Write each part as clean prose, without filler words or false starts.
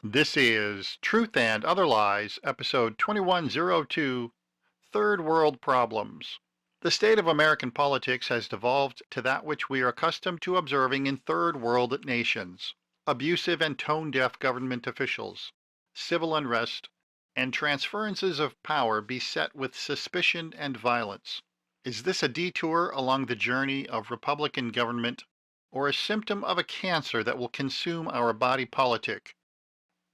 This is Truth and Other Lies, episode 2102, Third World Problems. The state of American politics has devolved to that which we are accustomed to observing in third world nations: abusive and tone-deaf government officials, civil unrest, and transferences of power beset with suspicion and violence. Is this a detour along the journey of Republican government, or a symptom of a cancer that will consume our body politic?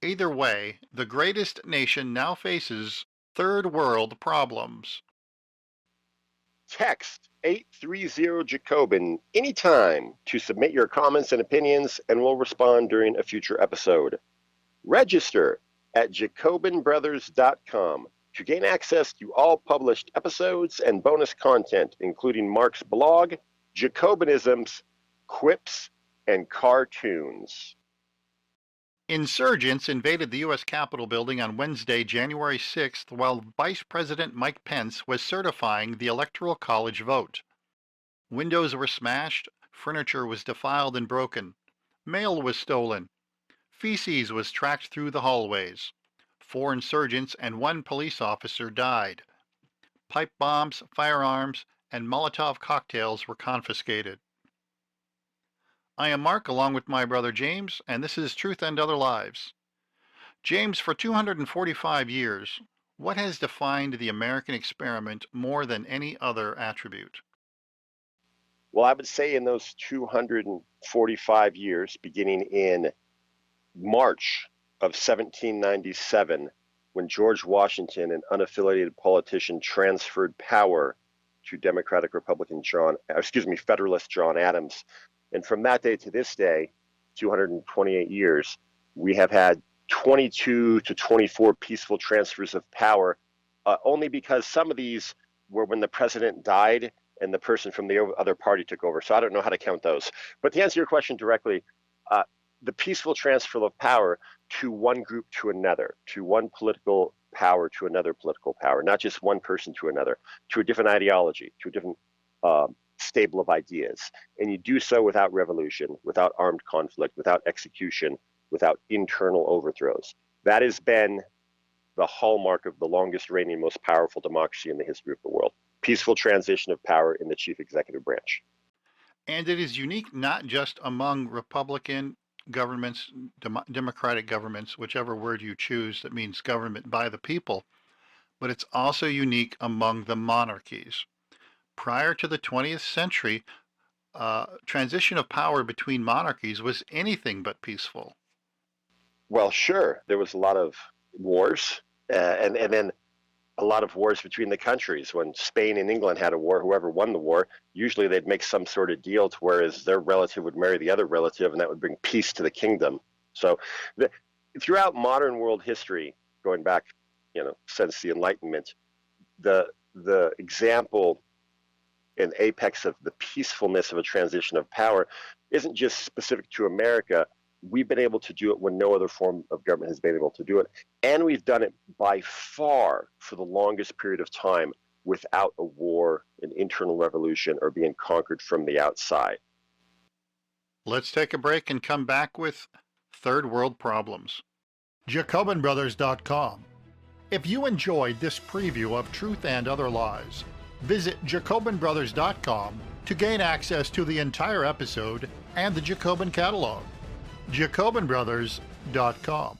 Either way, the greatest nation now faces third world problems. Text 830 Jacobin anytime to submit your comments and opinions, and we'll respond during a future episode. Register at jacobinbrothers.com to gain access to all published episodes and bonus content, including Mark's blog, Jacobinisms, quips, and cartoons. Insurgents invaded the U.S. Capitol building on Wednesday, January 6th, while Vice President Mike Pence was certifying the Electoral College vote. Windows were smashed, furniture was defiled and broken, mail was stolen, feces was tracked through the hallways. 4 insurgents and 1 police officer died. Pipe bombs, firearms, and Molotov cocktails were confiscated. I am Mark, along with my brother James, and this is Truth and Other Lives. James, for 245 years, what has defined the American experiment more than any other attribute? Well, I would say in those 245 years, beginning in March of 1797, when George Washington, an unaffiliated politician, transferred power to Federalist John Adams. And from that day to this day, 228 years, we have had 22 to 24 peaceful transfers of power, only because some of these were when the president died and the person from the other party took over. So I don't know how to count those. But to answer your question directly, the peaceful transfer of power to one group to another, to one political power to another political power, not just one person to another, to a different ideology, to a different stable of ideas. And you do so without revolution, without armed conflict, without execution, without internal overthrows. That has been the hallmark of the longest reigning, most powerful democracy in the history of the world. Peaceful transition of power in the chief executive branch. And it is unique not just among Republican governments, democratic governments, whichever word you choose that means government by the people, but it's also unique among the monarchies. Prior to the 20th century, transition of power between monarchies was anything but peaceful. Well, sure, there was a lot of wars, and then a lot of wars between the countries. When Spain and England had a war, whoever won the war, usually they'd make some sort of deal to whereas their relative would marry the other relative, and that would bring peace to the kingdom. So throughout modern world history, going back, since the Enlightenment, the example and apex of the peacefulness of a transition of power isn't just specific to America. We've been able to do it when no other form of government has been able to do it. And we've done it by far for the longest period of time without a war, an internal revolution, or being conquered from the outside. Let's take a break and come back with third world problems. JacobinBrothers.com. If you enjoyed this preview of Truth and Other Lies, visit JacobinBrothers.com to gain access to the entire episode and the Jacobin catalog. JacobinBrothers.com.